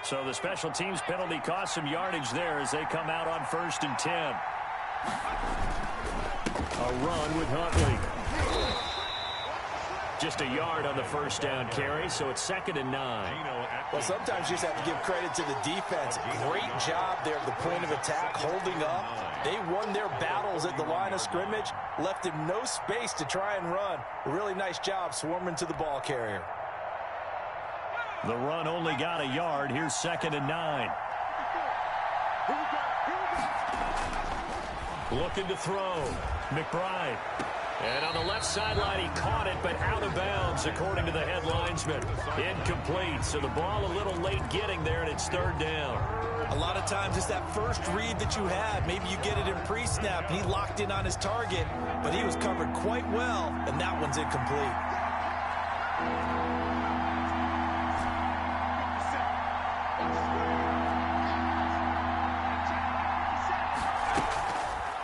So the special teams penalty cost some yardage there as they come out on 1st and 10. A run with Huntley. Just a yard on the first down carry, so it's 2nd and 9. Well, sometimes you just have to give credit to the defense. Great job there at the point of attack, holding up. They won their battles at the line of scrimmage, left him no space to try and run. A really nice job swarming to the ball carrier. The run only got a yard. Here's 2nd and 9. Looking to throw. McBride. And on the left sideline, he caught it, but out of bounds, according to the head linesman. Incomplete, so the ball a little late getting there, and it's 3rd down. A lot of times it's that first read that you have. Maybe you get it in pre-snap, and he locked in on his target, but he was covered quite well, and that one's incomplete.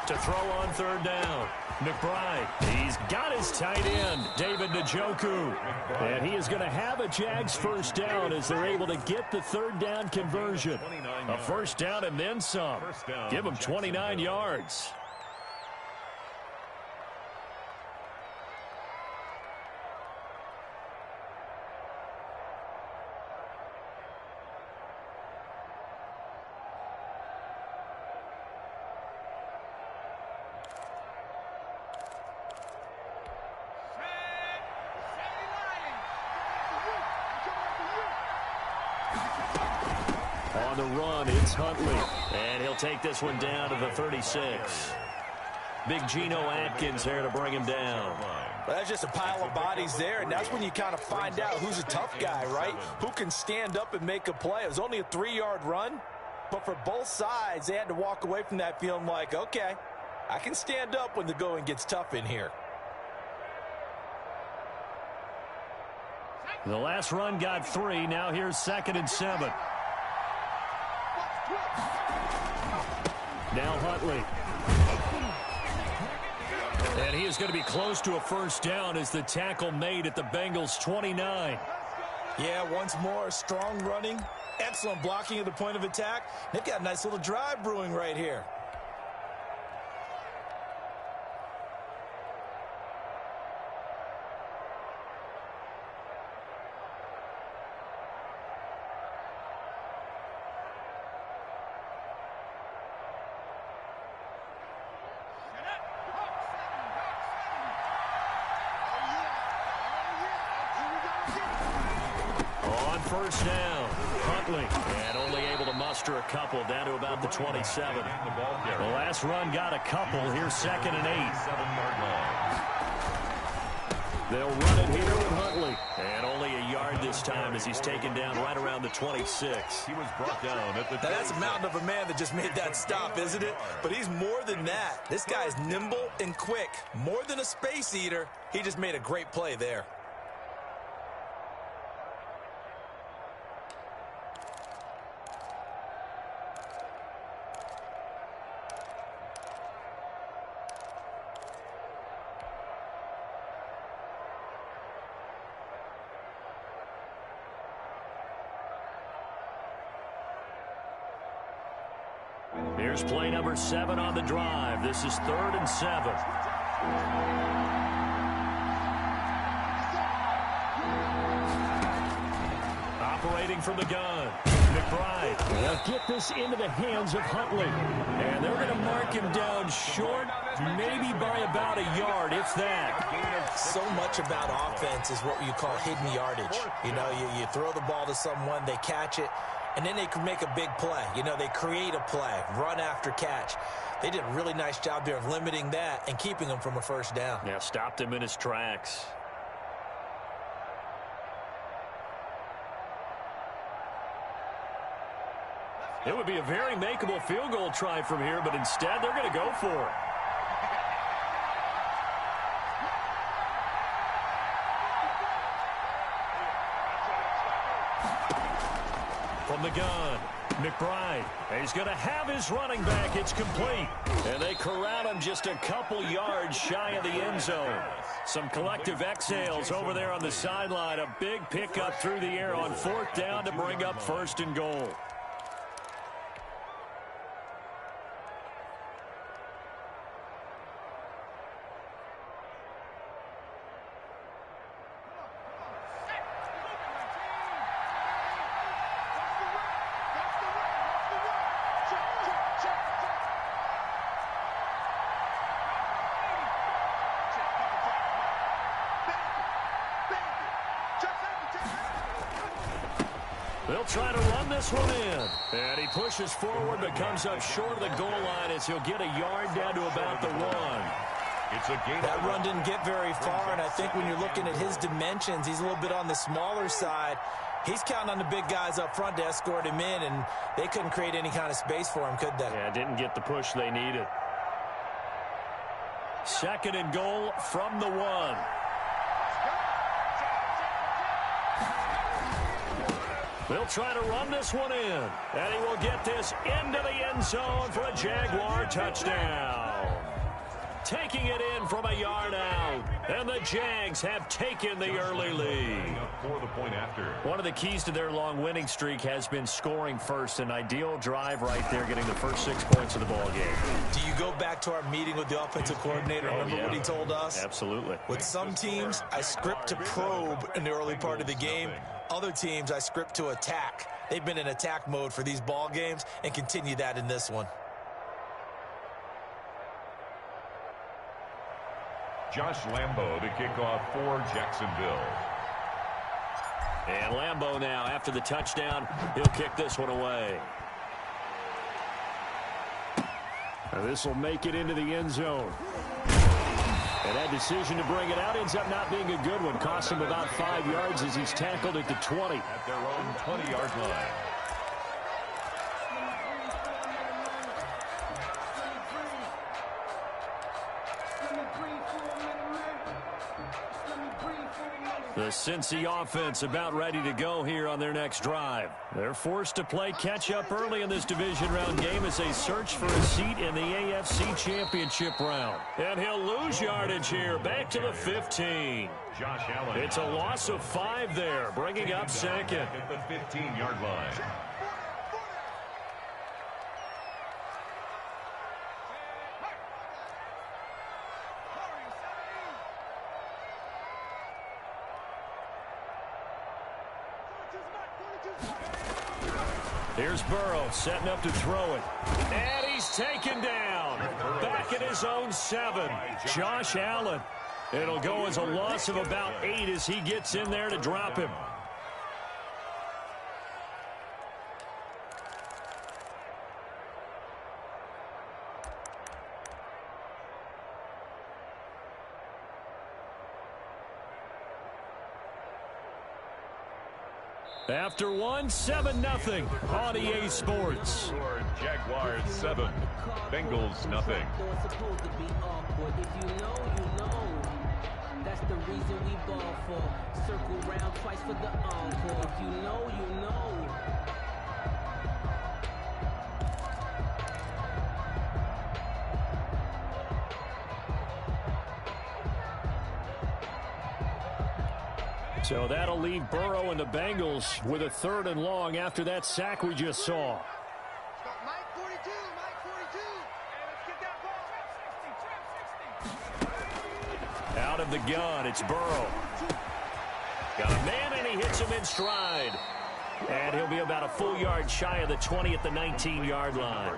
To throw on 3rd down. McBride, he's got his tight end, David Njoku. And he is going to have a Jags first down as they're able to get the 3rd down conversion. A first down and then some. Give him 29 yards. On the run, it's Huntley. And he'll take this one down to the 36. Big Geno Atkins there to bring him down. Well, that's just a pile of bodies there, and that's when you kind of find out who's a tough guy, right? Who can stand up and make a play. It was only a 3-yard run, but for both sides, they had to walk away from that feeling like, okay, I can stand up when the going gets tough in here. The last run got 3. Now here's 2nd and 7. Now Huntley. And he is going to be close to a first down as the tackle made at the Bengals' 29. Yeah, once more, strong running, excellent blocking at the point of attack. They've got a nice little drive brewing right here. First down, Huntley, and only able to muster a couple down to about the 27. The last run got a couple. Here's 2nd and 8. They'll run it here with Huntley, and only a yard this time as he's taken down right around the 26. He was brought down at the. Now that's a mountain of a man that just made that stop, isn't it? But he's more than that. This guy is nimble and quick, more than a space eater. He just made a great play there. Here's play number 7 on the drive. This is 3rd and 7. Operating from the gun. McBride. They'll get this into the hands of Huntley. And they're going to mark him down short, maybe by about a yard, if that. So much about offense is what you call hidden yardage. You know, you throw the ball to someone, they catch it, and then they can make a big play. You know, they create a play, run after catch. They did a really nice job there of limiting that and keeping him from a first down. Yeah, stopped him in his tracks. It would be a very makeable field goal try from here, but instead they're going to go for it. From the gun, McBride. He's going to have his running back. It's complete. And they corral him just a couple yards shy of the end zone. Some collective exhales over there on the sideline. A big pickup through the air on 4th down to bring up 1st and goal. They'll try to run this one in. And he pushes forward but comes up short of the goal line as he'll get a yard down to about the 1. That run didn't get very far, and I think when you're looking at his dimensions, he's a little bit on the smaller side. He's counting on the big guys up front to escort him in, and they couldn't create any kind of space for him, could they? Yeah, didn't get the push they needed. 2nd and goal from the 1. They'll try to run this one in. And he will get this into the end zone for a Jaguar touchdown. Taking it in from a yard out. And the Jags have taken the early lead. One of the keys to their long winning streak has been scoring first. An ideal drive right there, getting the first 6 points of the ball game. Do you go back to our meeting with the offensive coordinator? Remember what he told us? Absolutely. With some teams, I script to probe in the early part of the game. Other teams, I script to attack. They've been in attack mode for these ball games and continue that in this one. Josh Lambo, the kickoff for Jacksonville. And Lambo now, after the touchdown, he'll kick this one away. Now this will make it into the end zone. And that decision to bring it out ends up not being a good one. Cost him about 5 yards as he's tackled at the 20. At their own 20-yard line. The Cincy offense about ready to go here on their next drive. They're forced to play catch-up early in this division round game as they search for a seat in the AFC Championship round. And he'll lose yardage here, back to the 15. Josh Allen. It's a loss of 5 there, bringing up 2nd. At the 15-yard line. Here's Burrow setting up to throw it. And he's taken down. Back at his own 7. Josh Allen. It'll go as a loss of about 8 as he gets in there to drop him. After 1, 7-0 on EA Sports. Jaguars 7, Bengals nothing. That's the reason we ball for. Circle round twice for the encore. If you know, you know. So that'll leave Burrow and the Bengals with a 3rd and long after that sack we just saw. Mike 42, Mike 42. Out of the gun, it's Burrow. Got a man, and he hits him in stride. And he'll be about a full yard shy of the 20 at the 19-yard line.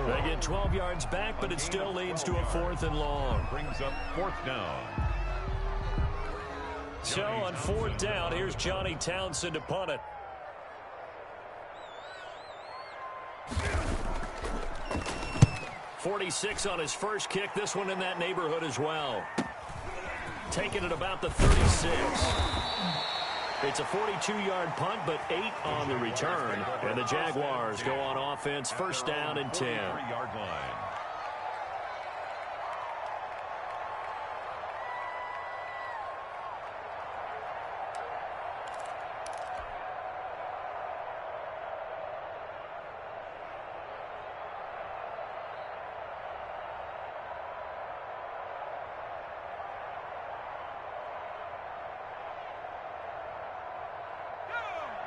They get 12 yards back, but it still leads to a 4th and long. Brings up 4th down. So on 4th down, here's Johnny Townsend to punt it. .46 on his first kick. This one in that neighborhood as well. Taking it about the 36. It's a 42-yard punt, but 8 on the return. And the Jaguars go on offense, 1st down and 10. 3-yard line.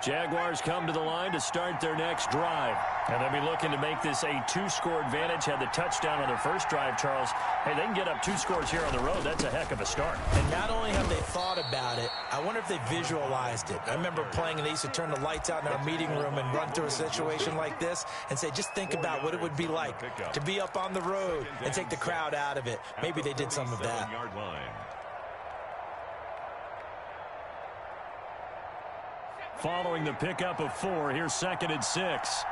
Jaguars come to the line to start their next drive. And they'll be looking to make this a two-score advantage. Had the touchdown on their first drive, Charles. Hey, they can get up 2 scores here on the road. That's a heck of a start. And not only have they thought about it, I wonder if they visualized it. I remember playing, and they used to turn the lights out in our meeting room and run through a situation like this and say, just think about what it would be like to be up on the road and take the crowd out of it. Maybe they did some of that. Following the pickup of 4, here's 2nd and 6.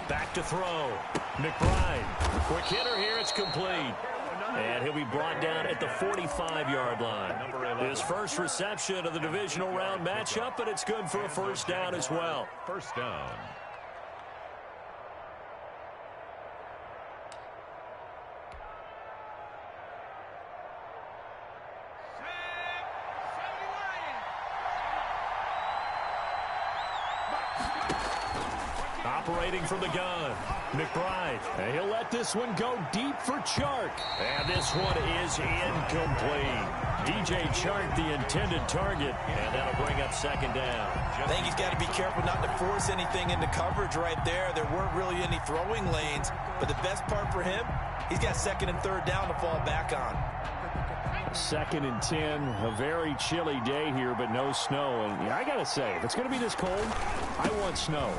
Back to throw. McBride. Quick hitter here. It's complete. And he'll be brought down at the 45-yard line. His first reception of the divisional round matchup, and it's good for a first down as well. First down. Operating from the gun, McBride. And he'll let this one go deep for Chark. And this one is incomplete. DJ Chark, the intended target, and that'll bring up 2nd down. I think he's got to be careful not to force anything into coverage right there. There weren't really any throwing lanes, but the best part for him, he's got 2nd and 3rd down to fall back on. 2nd and 10, a very chilly day here, but no snow. And I got to say, if it's going to be this cold, I want snow.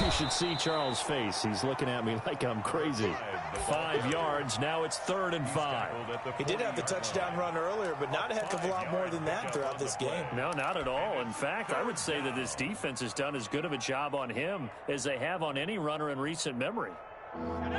You should see Charles' face. He's looking at me like I'm crazy. 5 yards. Now it's 3rd and 5. He did have the touchdown run earlier, but not a heck of a lot more than that throughout this game. No, not at all. In fact, I would say that this defense has done as good of a job on him as they have on any runner in recent memory. On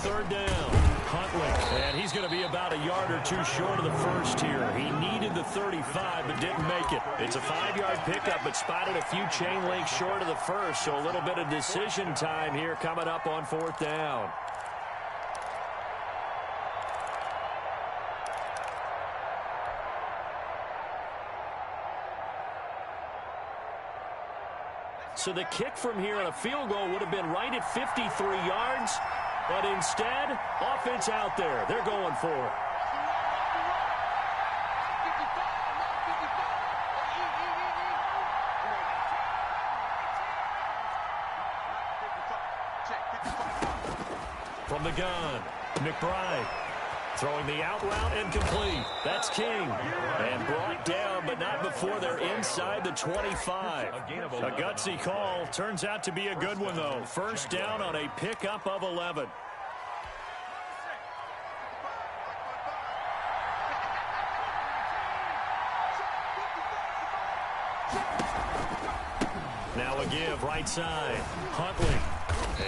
3rd down, Huntley, and he's going to be about a yard or 2 short of the first here. He needed the 35, but didn't make it. It's a 5-yard pickup, but spotted a few chain links short of the first, so a little bit of decision time here coming up on 4th down. So the kick from here on a field goal would have been right at 53 yards. But instead, offense out there. They're going for it. From the gun, McBride. Throwing the out route and complete. That's King. And brought down, but not before they're inside the 25. A gutsy call. Turns out to be a good one, though. First down on a pickup of 11. Now a give, right side. Huntley.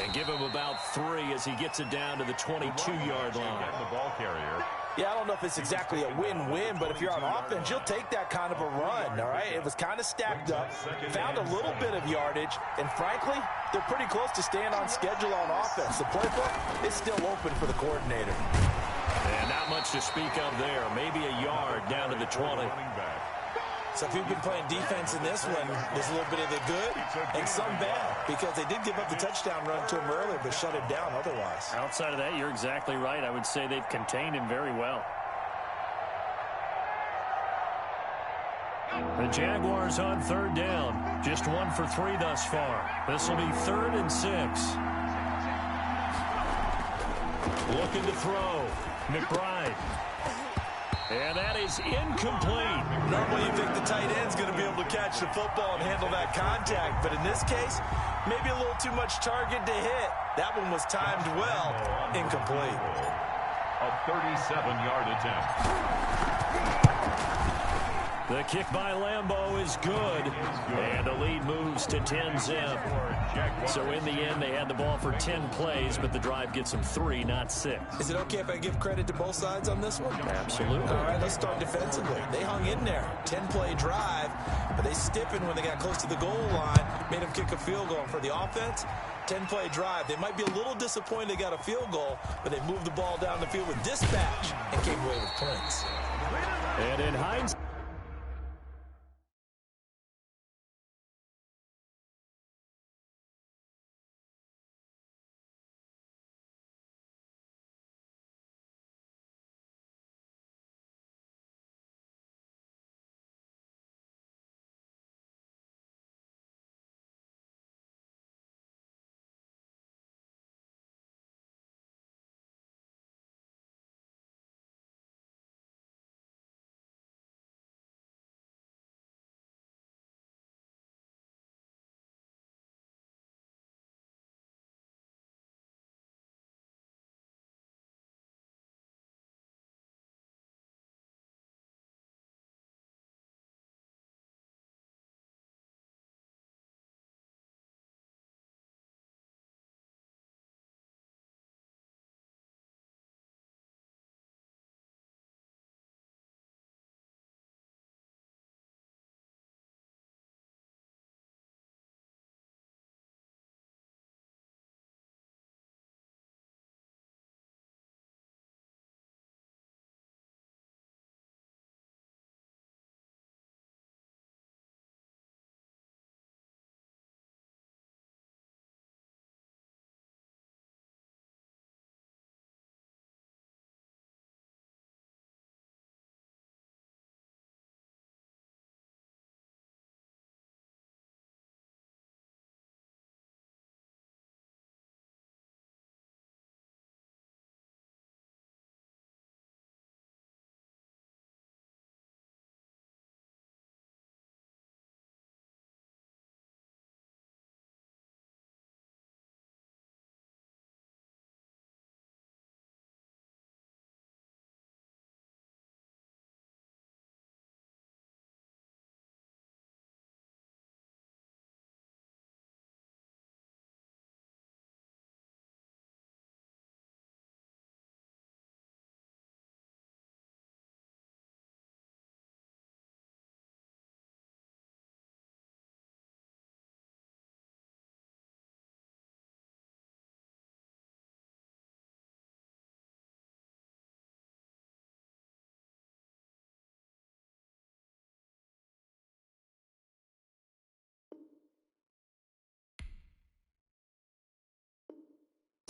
And give him about 3 as he gets it down to the 22-yard line. The ball carrier. Yeah, I don't know if it's exactly a win-win, but if you're on offense, you'll take that kind of a run, all right? It was kind of stacked up, found a little bit of yardage, and frankly, they're pretty close to staying on schedule on offense. The playbook is still open for the coordinator. And not much to speak of there. Maybe a yard down to the 20. So if you've been playing defense in this one, there's a little bit of the good and some bad, because they did give up the touchdown run to him earlier, but shut him down otherwise. Outside of that, you're exactly right. I would say they've contained him very well. The Jaguars on 3rd down. Just 1 for 3 thus far. This will be 3rd and 6. Looking to throw. McBride. And that is incomplete. Normally you think the tight end's going to be able to catch the football and handle that contact, but in this case, maybe a little too much target to hit. That one was timed well. Incomplete. A 37-yard attempt. The kick by Lambeau is good, and the lead moves to 10-zip. So in the end, they had the ball for 10 plays, but the drive gets them 3, not 6. Is it okay if I give credit to both sides on this one? Absolutely. All right, let's start defensively. They hung in there. 10-play drive, but they stiffened when they got close to the goal line, made them kick a field goal. For the offense, 10-play drive. They might be a little disappointed they got a field goal, but they moved the ball down the field with dispatch and came away with points. And in hindsight,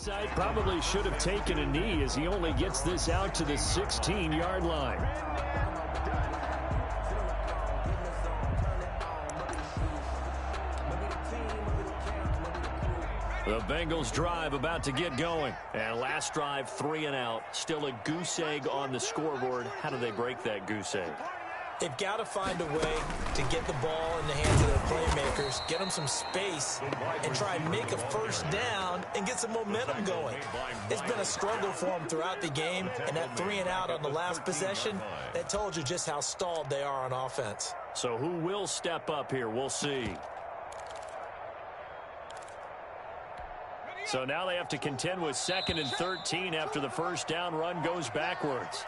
Side probably should have taken a knee as he only gets this out to the 16-yard line. The Bengals drive about to get going. And last drive, 3 and out. Still a goose egg on the scoreboard. How do they break that goose egg? They've got to find a way to get the ball in the hands of their playmakers, get them some space, and try and make a first down and get some momentum going. It's been a struggle for them throughout the game, and that 3 and out on the last possession, that told you just how stalled they are on offense. So who will step up here? We'll see. So now they have to contend with 2nd and 13 after the first down run goes backwards.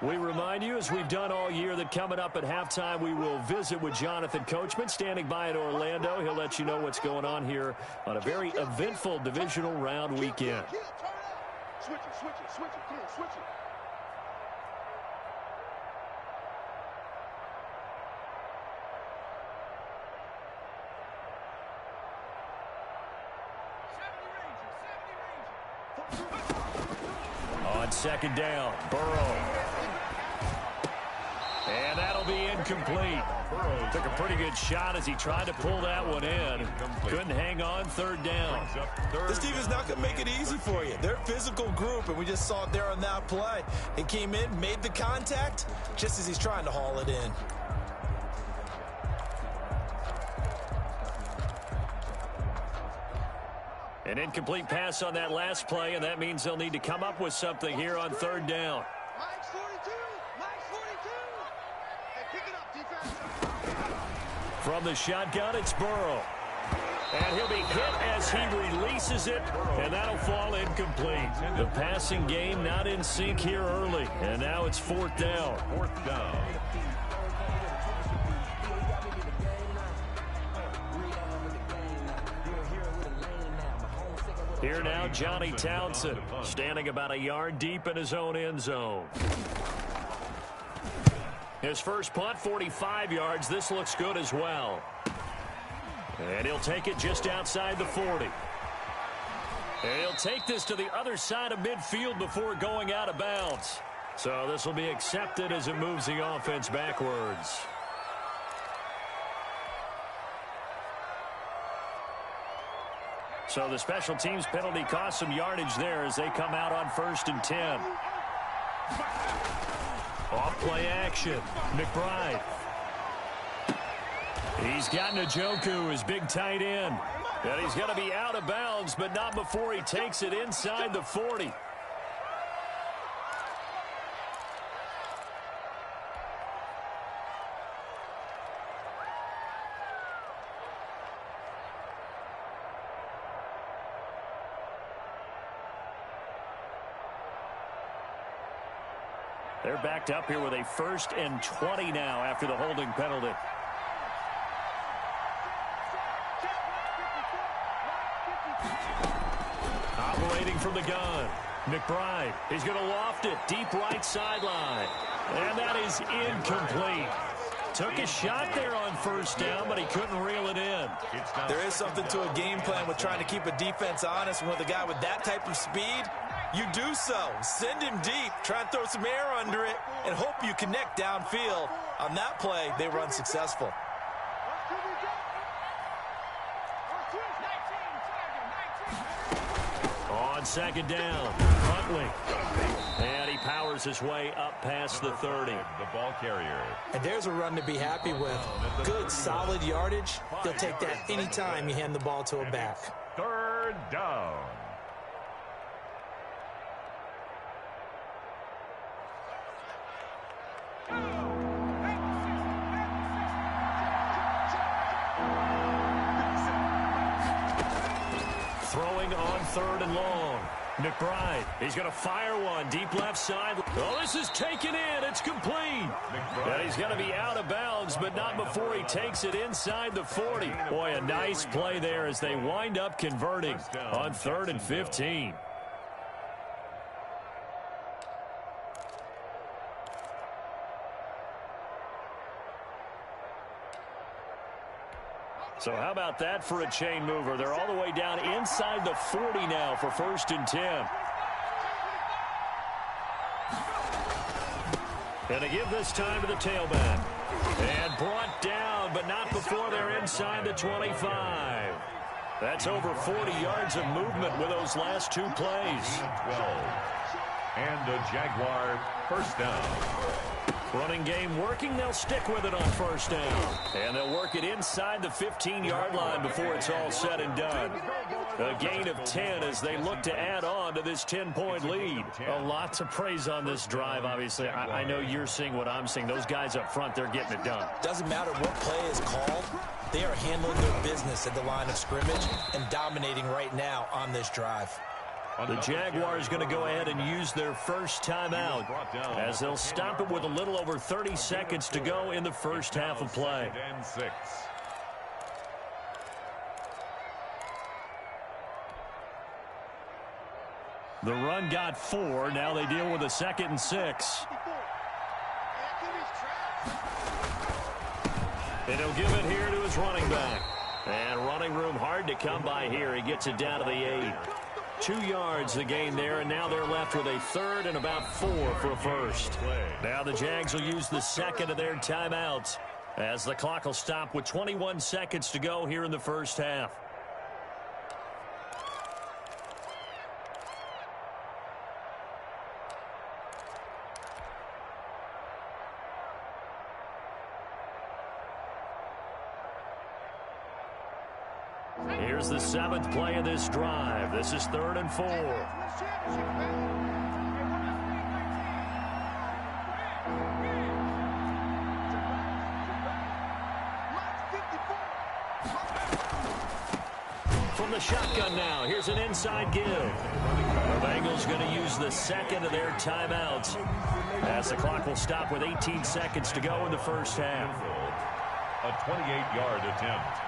We remind you, as we've done all year, that coming up at halftime, we will visit with Jonathan Coachman, standing by in Orlando. He'll let you know what's going on here on a very eventful divisional round weekend. Switch it, come on, switch it. On 2nd down, Burrow. And that'll be incomplete. Took a pretty good shot as he tried to pull that one in. Couldn't hang on, 3rd down. This team is not going to make it easy for you. They're a physical group, and we just saw it there on that play. He came in, made the contact, just as he's trying to haul it in. An incomplete pass on that last play, and that means they'll need to come up with something here on 3rd down. Mike's 42, Mike's 42. Hey, pick it up, defense. From the shotgun, it's Burrow. And he'll be hit as he releases it, and that'll fall incomplete. The passing game not in sync here early, and now it's 4th down. 4th down. Here now, Johnny Townsend, standing about a yard deep in his own end zone. His first punt, 45 yards. This looks good as well. And he'll take it just outside the 40. And he'll take this to the other side of midfield before going out of bounds. So this will be accepted as it moves the offense backwards. So the special teams penalty cost some yardage there as they come out on 1st and 10. Off play action. McBride. He's got Njoku, his big tight end. And he's going to be out of bounds, but not before he takes it inside the 40. They're backed up here with a 1st and 20 now after the holding penalty. Operating from the gun, McBride. He's going to loft it deep right sideline. And that is incomplete. Took a shot there on 1st down, but he couldn't reel it in. There is something to a game plan with trying to keep a defense honest. And with a guy with that type of speed, you do so. Send him deep, try and throw some air under it, and hope you connect downfield. On that play, they were unsuccessful. On 2nd down, Huntley. And he powers his way up past the 30. The ball carrier. And there's a run to be happy with. Good, solid yardage. They'll take that anytime you hand the ball to a back. 3rd down. Throwing on 3rd and long. McBride, he's going to fire one deep left side. Oh, this is taken in. It's complete. And he's going to be out of bounds, but not before he takes it inside the 40. Boy, a nice play there as they wind up converting on 3rd and 15. So how about that for a chain mover? They're all the way down inside the 40 now for 1st and 10. And to give this time to the tailback. And brought down, but not before they're inside the 25. That's over 40 yards of movement with those last 2 plays. 12. And a Jaguar first down. Running game working. They'll stick with it on 1st down. And they'll work it inside the 15-yard line before it's all said and done. A gain of 10 as they look to add on to this 10-point lead. A lot to praise on this drive, obviously. I know you're seeing what I'm seeing. Those guys up front, they're getting it done. Doesn't matter what play is called. They are handling their business at the line of scrimmage and dominating right now on this drive. The Jaguars going to go ahead and use their first timeout as they'll stop it with a little over 30 seconds to go in the first half of play. The run got 4. Now they deal with a 2nd and 6. And he'll give it here to his running back. And running room hard to come by here. He gets it down to the 8. 2 yards the gain there, and now they're left with a 3rd and about 4 for a first. Now the Jags will use the 2nd of their timeouts as the clock will stop with 21 seconds to go here in the first half. Here's the 7th play of this drive. This is 3rd and 4. From the shotgun now, here's an inside give. The Bengals going to use the 2nd of their timeouts as the clock will stop with 18 seconds to go in the first half. A 28-yard attempt.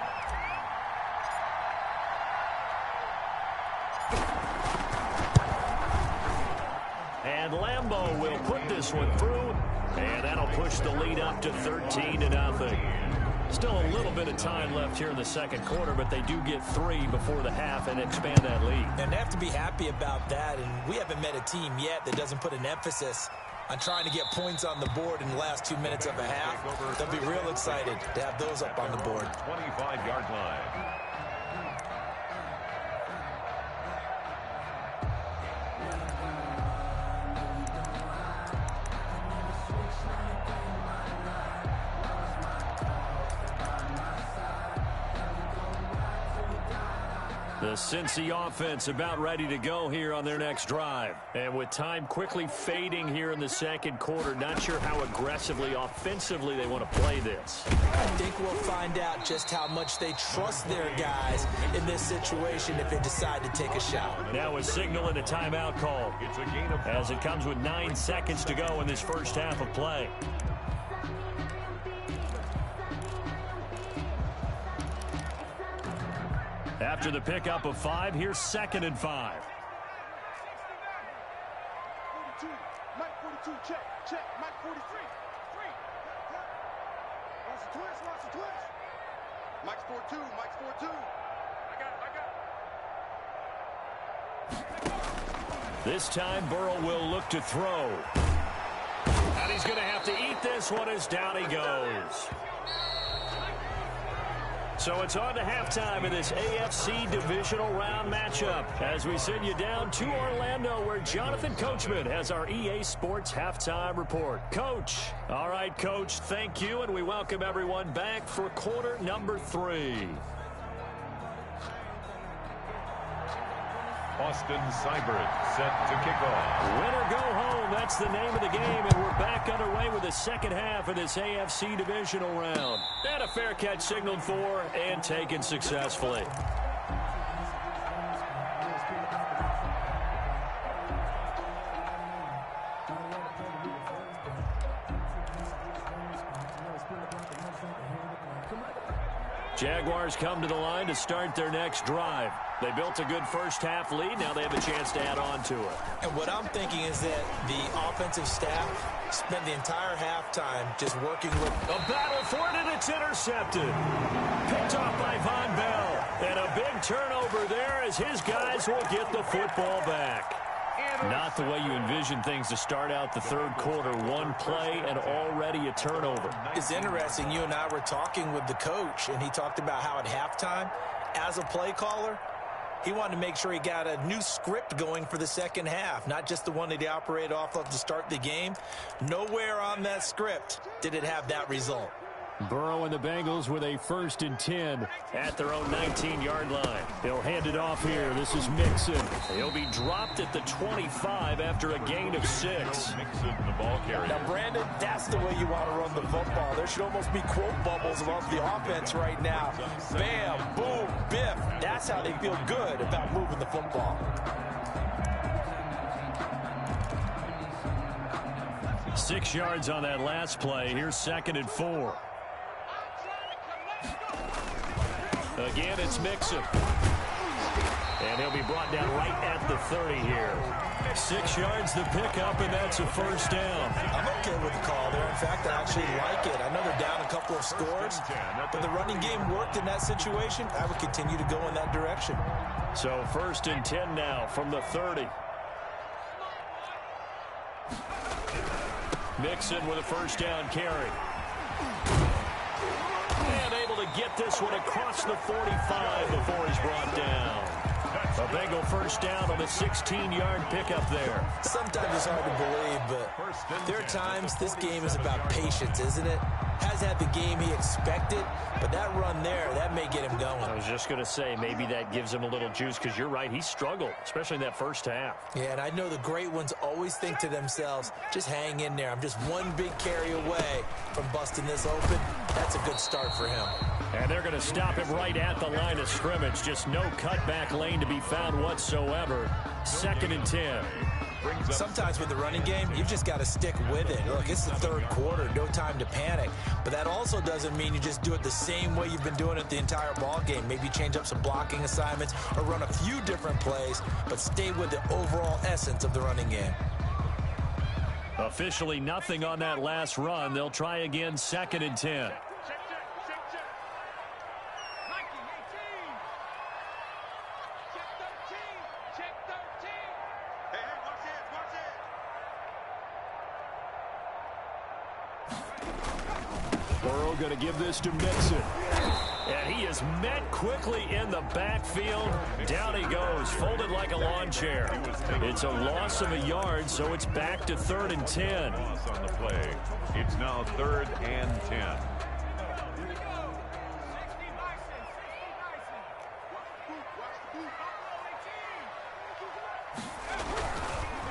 And Lambeau will put this one through, and that'll push the lead up to 13-0. Still a little bit of time left here in the second quarter, but they do get 3 before the half and expand that lead. And they have to be happy about that, and we haven't met a team yet that doesn't put an emphasis on trying to get points on the board in the last 2 minutes of a half. They'll be real excited to have those up on the board. 25-yard line. The Cincy offense about ready to go here on their next drive. And with time quickly fading here in the second quarter, not sure how aggressively, offensively they want to play this. I think we'll find out just how much they trust their guys in this situation if they decide to take a shot. Now a signal and a timeout call as it comes with 9 seconds to go in this first half of play. After the pickup of 5, here's 2nd and 5. 42, Mike 42, check, Mike 43. Lots of twists. Mike's 4-2, Mike's 4-2. I got. This time Burrow will look to throw. And he's going to have to eat this one as down he goes. So it's on to halftime in this AFC divisional round matchup as we send you down to Orlando where Jonathan Coachman has our EA Sports halftime report. Coach. All right, Coach, thank you, and we welcome everyone back for quarter number 3. Austin Seibert set to kick off. Win or go home, that's the name of the game, and we're back underway with the second half of this AFC divisional round. And a fair catch signaled for and taken successfully. Jaguars come to the line to start their next drive. They built a good first half lead. Now they have a chance to add on to it. And what I'm thinking is that the offensive staff spent the entire halftime just working with... A battle for it, and it's intercepted. Picked off by turnover there as his guys will get the football back. Not the way you envision things to start out the third quarter. One play and already a turnover. It's interesting. You and I were talking with the coach, and he talked about how at halftime, as a play caller, he wanted to make sure he got a new script going for the second half, not just the one that he operated off of to start the game. Nowhere on that script did it have that result. Burrow and the Bengals with a 1st and 10 at their own 19-yard line. They'll hand it off here. This is Mixon. He'll be dropped at the 25 after a gain of 6. Mixon, the ball carrier. Now, Brandon, that's the way you want to run the football. There should almost be quote bubbles above the offense right now. Bam, boom, biff. That's how they feel good about moving the football. Six yards on that last play. Here's 2nd and 4. Again, it's Mixon. And he'll be brought down right at the 30 here. 6 yards the pickup, and that's a 1st down. I'm okay with the call there. In fact, I actually like it. I know they're down a couple of scores, but the running game worked in that situation. I would continue to go in that direction. So 1st and 10 now from the 30. Mixon with a 1st down carry. And able to get this one across the 45 before he's brought down. A Bengal 1st down on a 16-yard pickup there. Sometimes it's hard to believe, but there are times this game is about patience, isn't it? Has had the game he expected, but that run there, that may get him going. I was just going to say, maybe that gives him a little juice, because you're right, he struggled, especially in that first half. Yeah, and I know the great ones always think to themselves, just hang in there. I'm just one big carry away from busting this open. That's a good start for him. And they're going to stop him right at the line of scrimmage. Just no cutback lane to be found whatsoever. 2nd and 10. Sometimes with the running game, you've just got to stick with it. Look, it's the third quarter, no time to panic. But that also doesn't mean you just do it the same way you've been doing it the entire ball game. Maybe change up some blocking assignments or run a few different plays, but stay with the overall essence of the running game. Officially nothing on that last run. They'll try again, 2nd and 10. Burrow going to give this to Mixon. And he is met quickly in the backfield. Down he goes, folded like a lawn chair. It's a loss of a yard, so it's back to 3rd and 10. Loss on the play. It's now 3rd and 10.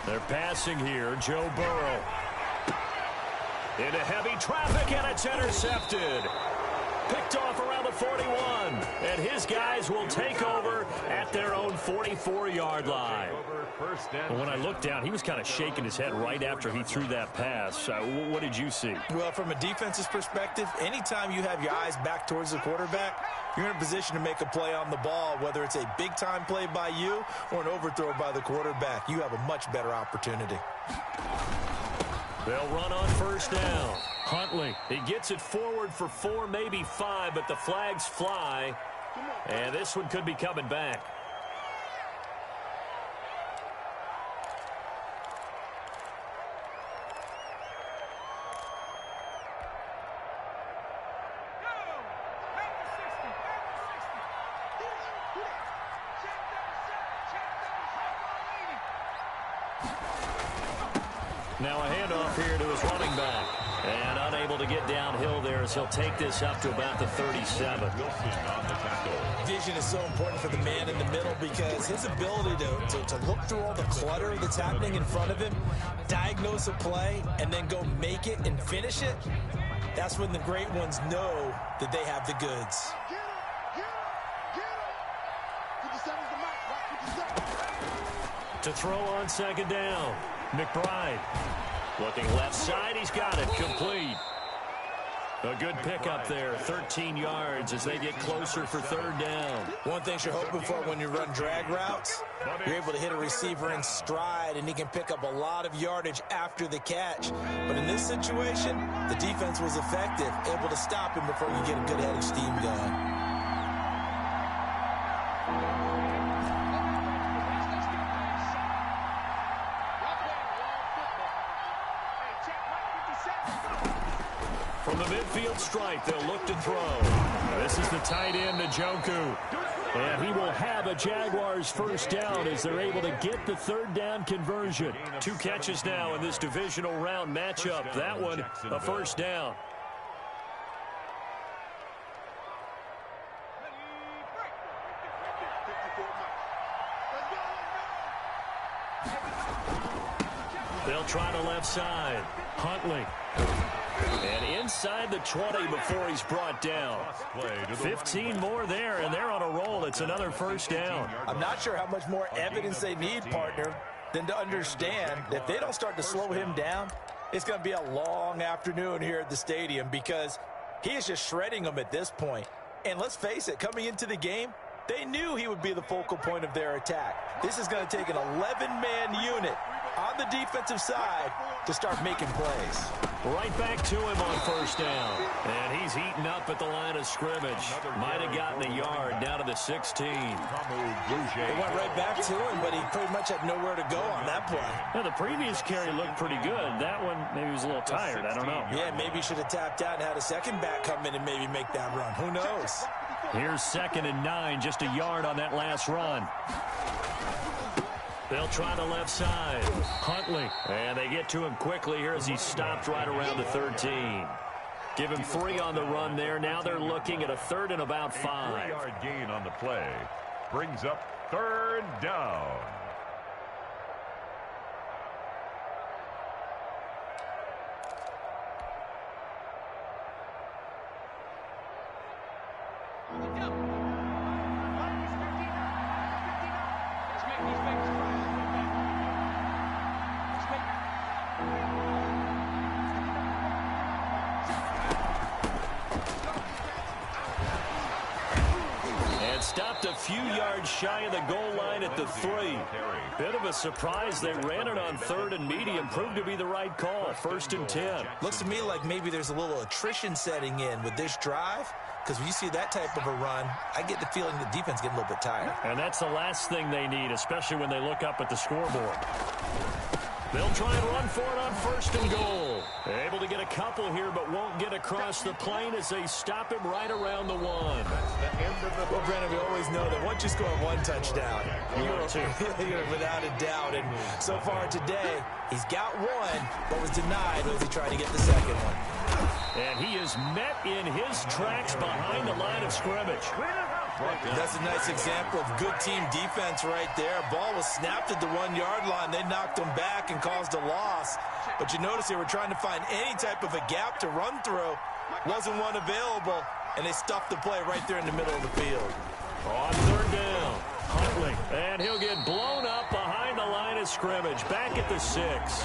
They're passing here, Joe Burrow. Into heavy traffic, and it's intercepted. Picked off around the 41. And his guys will take over at their own 44-yard line. When I looked down, he was kind of shaking his head right after he threw that pass. What did you see? Well, from a defense's perspective, anytime you have your eyes back towards the quarterback, you're in a position to make a play on the ball, whether it's a big-time play by you or an overthrow by the quarterback. You have a much better opportunity. They'll run on 1st down. Huntley, he gets it forward for 4, maybe 5, but the flags fly. And this one could be coming back. Now a handoff here to his running back. And unable to get downhill there as he'll take this up to about the 37. Vision is so important for the man in the middle because his ability to look through all the clutter that's happening in front of him, diagnose a play, and then go make it and finish it, that's when the great ones know that they have the goods. To throw on 2nd down. McBride looking left side. He's got it. Complete. A good pickup there. 13 yards as they get closer for 3rd down. One thing you're hoping for when you run drag routes, you're able to hit a receiver in stride, and he can pick up a lot of yardage after the catch. But in this situation, the defense was effective, able to stop him before you get a good head of steam going. the midfield stripe, they'll look to throw. This is the tight end, Njoku. And he will have a Jaguars first down as they're able to get the third down conversion. 2 catches now in this divisional round matchup. That one, a first down. They'll try the left side. Huntley. And inside the 20 before he's brought down. 15 more there, and they're on a roll. It's another first down. I'm not sure how much more evidence they need, partner, than to understand that if they don't start to slow him down, it's going to be a long afternoon here at the stadium because he is just shredding them at this point. And let's face it, coming into the game, they knew he would be the focal point of their attack. This is going to take an 11-man unit on the defensive side to start making plays. Right back to him on first down. And he's eaten up at the line of scrimmage. Might have gotten a yard down to the 16. It went right back to him, but he pretty much had nowhere to go on that play. Now, the previous carry looked pretty good. That one, maybe he was a little tired. I don't know. Yeah, maybe he should have tapped out and had a second back come in and maybe make that run. Who knows? Here's 2nd and 9, just a yard on that last run. They'll try the left side. Huntley. And they get to him quickly here as he stopped right around the 13. Give him 3 on the run there. Now they're looking at a 3rd and about 5. 3-yard gain on the play. Brings up 3rd down. Stopped a few yards shy of the goal line at the 3. Bit of a surprise. They ran it on 3rd and medium. Proved to be the right call. 1st and 10. Looks to me like maybe there's a little attrition setting in with this drive. Because when you see that type of a run, I get the feeling the defense getting a little bit tired. And that's the last thing they need, especially when they look up at the scoreboard. They'll try and run for it on 1st and goal. Able to get a couple here, but won't get across the plane as they stop him right around the 1. Well, Brandon, we always know that once you score 1 touchdown, you're without a doubt. And so far today, he's got 1, but was denied as he tried to get the 2nd one. And he is met in his tracks behind the line of scrimmage. That's a nice example of good team defense right there. Ball was snapped at the 1-yard line. They knocked him back and caused a loss. But you notice they were trying to find any type of a gap to run through. Wasn't one available, and they stuffed the play right there in the middle of the field. On 3rd down, Huntley. And he'll get blown up behind the line of scrimmage. Back at the 6.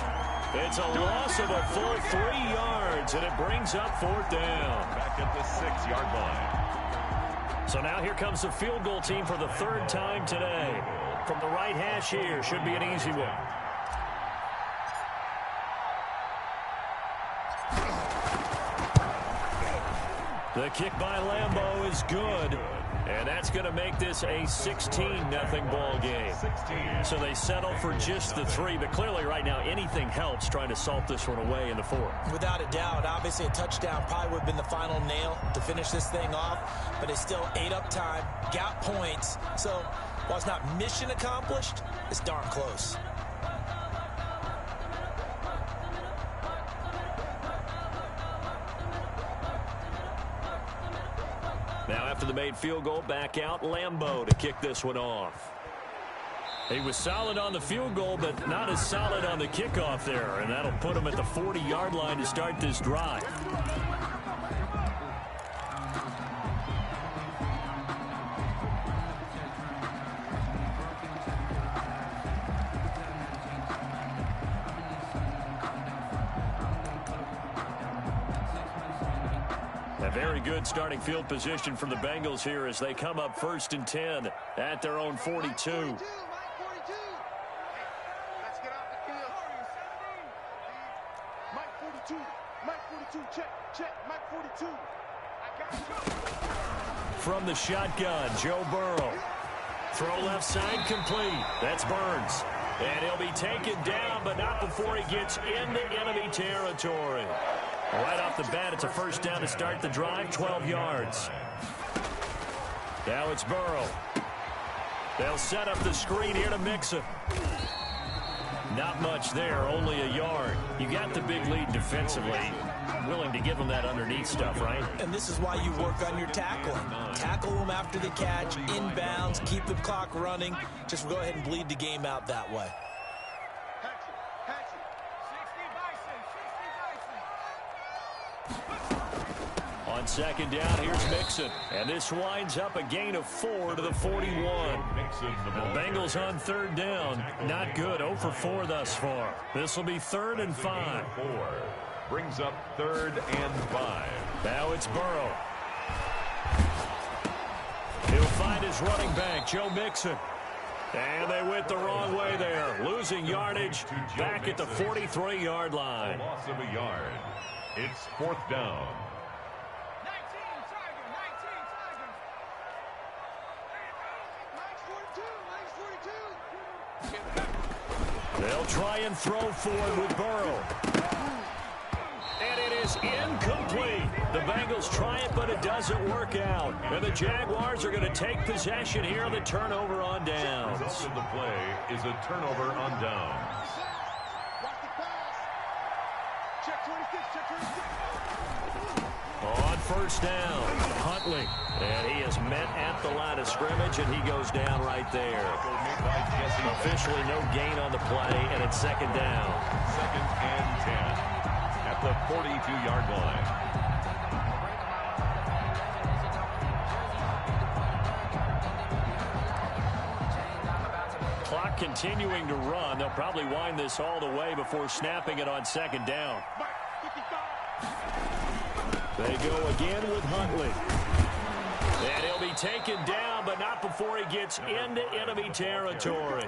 It's a loss of a full 3 yards, and it brings up 4th down. Back at the 6-yard line. So now here comes the field goal team for the 3rd time today. From the right hash here, should be an easy one. The kick by Lambeau is good. And that's going to make this a 16-0 ball game. So they settle for just the 3. But clearly right now anything helps trying to salt this one away in the 4th. Without a doubt. Obviously a touchdown probably would have been the final nail to finish this thing off. But it's still ate up time. Got points. So while it's not mission accomplished, it's darn close. Now after the made field goal, back out Lambeau to kick this one off. He was solid on the field goal, but not as solid on the kickoff there. And that'll put him at the 40-yard line to start this drive. A very good starting field position from the Bengals here as they come up 1st and 10 at their own 42. Let's get off the field. Mike 42. Mike 42. Check. Mike 42. I got you. From the shotgun, Joe Burrow. Throw left side complete. That's Burns. And he'll be taken down, but not before he gets into enemy territory. Right off the bat, it's a first down to start the drive, 12 yards. Now it's Burrow. They'll set up the screen here to Mixon. Not much there, only a yard. You got the big lead defensively. Willing to give them that underneath stuff, right? And this is why you work on your tackling. Tackle them after the catch, inbounds, keep the clock running. Just go ahead and bleed the game out that way. On second down, here's Mixon. And this winds up a gain of 4 to the 41. The Bengals on third down. Not good. 0 for 4 thus far. This will be 3rd and 5. Brings up 3rd and 5. Now it's Burrow. He'll find his running back, Joe Mixon. And they went the wrong way there. Losing yardage back at the 43-yard line. Loss of a yard. It's 4th down. They'll try and throw forward with Burrow. And it is incomplete. The Bengals try it, but it doesn't work out. And the Jaguars are going to take possession here on the turnover on downs. The result of the play is a turnover on downs. On first down, Huntley. And he is met at the line of scrimmage, and he goes down right there. Officially no gain on the play, and it's 2nd down. 2nd and 10 at the 42-yard line. Clock continuing to run. They'll probably wind this all the way before snapping it on 2nd down. They go again with Huntley. And he'll be taken down, but not before he gets into enemy territory.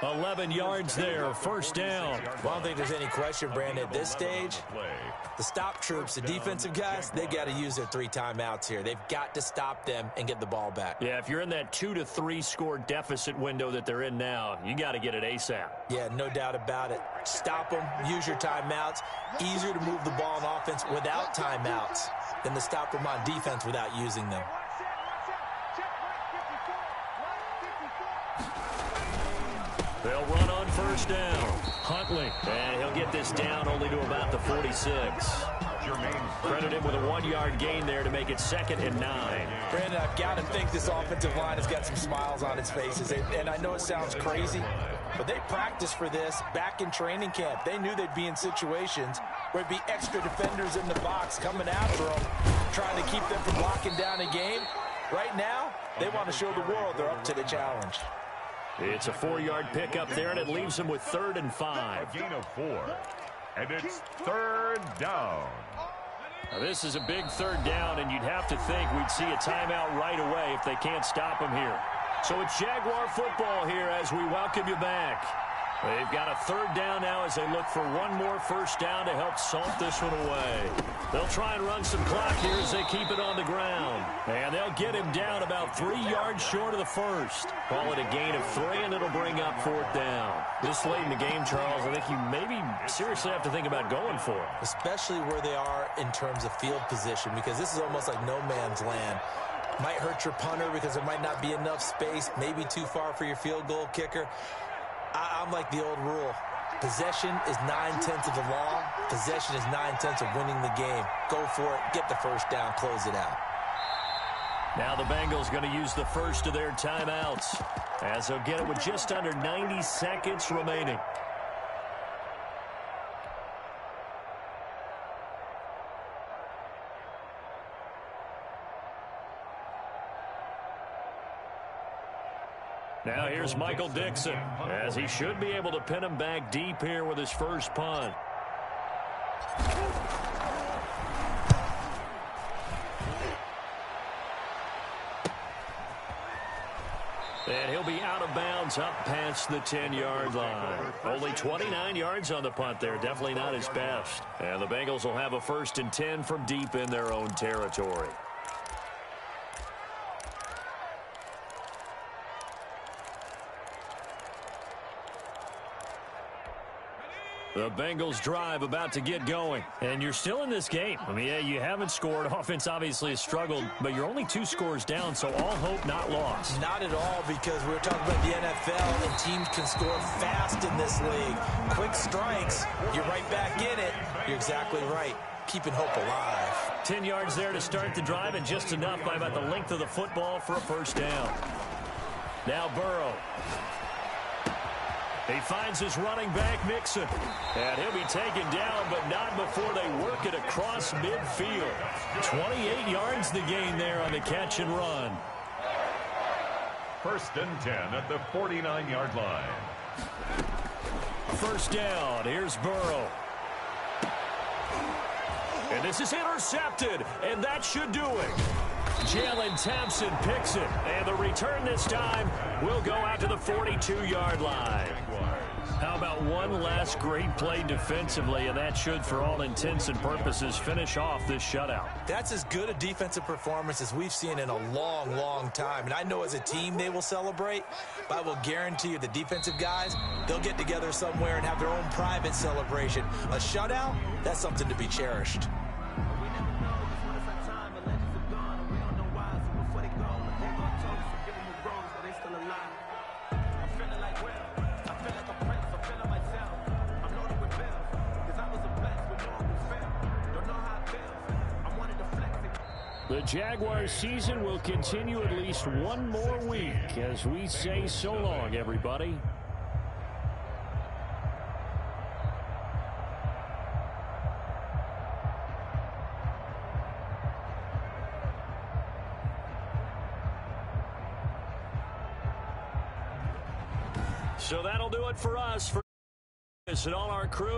11 yards there, 1st down. Well, I don't think there's any question, Brandon, at this stage, the stop troops, the defensive guys, they got to use their 3 timeouts here. They've got to stop them and get the ball back. Yeah, if you're in that 2 to 3 score deficit window that they're in now, you got to get it ASAP. Yeah, no doubt about it. Stop them, use your timeouts. Easier to move the ball on offense without timeouts than to stop them on defense without using them. They'll run on first down. Huntley. And he'll get this down only to about the 46. Credit him with a 1-yard gain there to make it 2nd and 9. Brandon, I've got to think this offensive line has got some smiles on its faces. And I know it sounds crazy, but they practiced for this back in training camp. They knew they'd be in situations where it'd be extra defenders in the box coming after them, trying to keep them from locking down a game. Right now, they want to show the world they're up to the challenge. It's a 4-yard pickup there, and it leaves them with 3rd and 5. A gain of 4. And it's 3rd down. Now, this is a big 3rd down, and you'd have to think we'd see a timeout right away if they can't stop him here. So it's Jaguar football here as we welcome you back. They've got a 3rd down now as they look for one more first down to help salt this one away. They'll try and run some clock here as they keep it on the ground. And they'll get him down about 3 yards short of the first. Call it a gain of 3, and it'll bring up 4th down. This late in the game, Charles, I think you maybe seriously have to think about going for it. Especially where they are in terms of field position, because this is almost like no man's land. Might hurt your punter because there might not be enough space, maybe too far for your field goal kicker. I'm like the old rule. Possession is 9/10 of the law. Possession is 9/10 of winning the game. Go for it. Get the first down. Close it out. Now the Bengals going to use the first of their timeouts as they'll get it with just under 90 seconds remaining. Now here's Michael Dixon, as he should be able to pin him back deep here with his first punt. And he'll be out of bounds up past the 10-yard line. Only 29 yards on the punt there. Definitely not his best. And the Bengals will have a 1st and 10 from deep in their own territory. The Bengals drive about to get going. And you're still in this game. I mean, yeah, you haven't scored. Offense obviously has struggled, but you're only 2 scores down, so all hope not lost. Not at all, because we're talking about the NFL, and teams can score fast in this league. Quick strikes, you're right back in it. You're exactly right. Keeping hope alive. 10 yards there to start the drive, and just enough by about the length of the football for a first down. Now Burrow. He finds his running back, Mixon. And he'll be taken down, but not before they work it across midfield. 28 yards the gain there on the catch and run. First and 10 at the 49-yard line. First down. Here's Burrow. And this is intercepted, and that should do it. Jalen Thompson picks it, and the return this time will go out to the 42-yard line. How about one last great play defensively, and that should, for all intents and purposes, finish off this shutout. That's as good a defensive performance as we've seen in a long, long time. And I know as a team they will celebrate, but I will guarantee you the defensive guys, they'll get together somewhere and have their own private celebration. A shutout, that's something to be cherished. The Jaguars season will continue at least one more week as we say so long, everybody. So that'll do it for us. For and all our crew.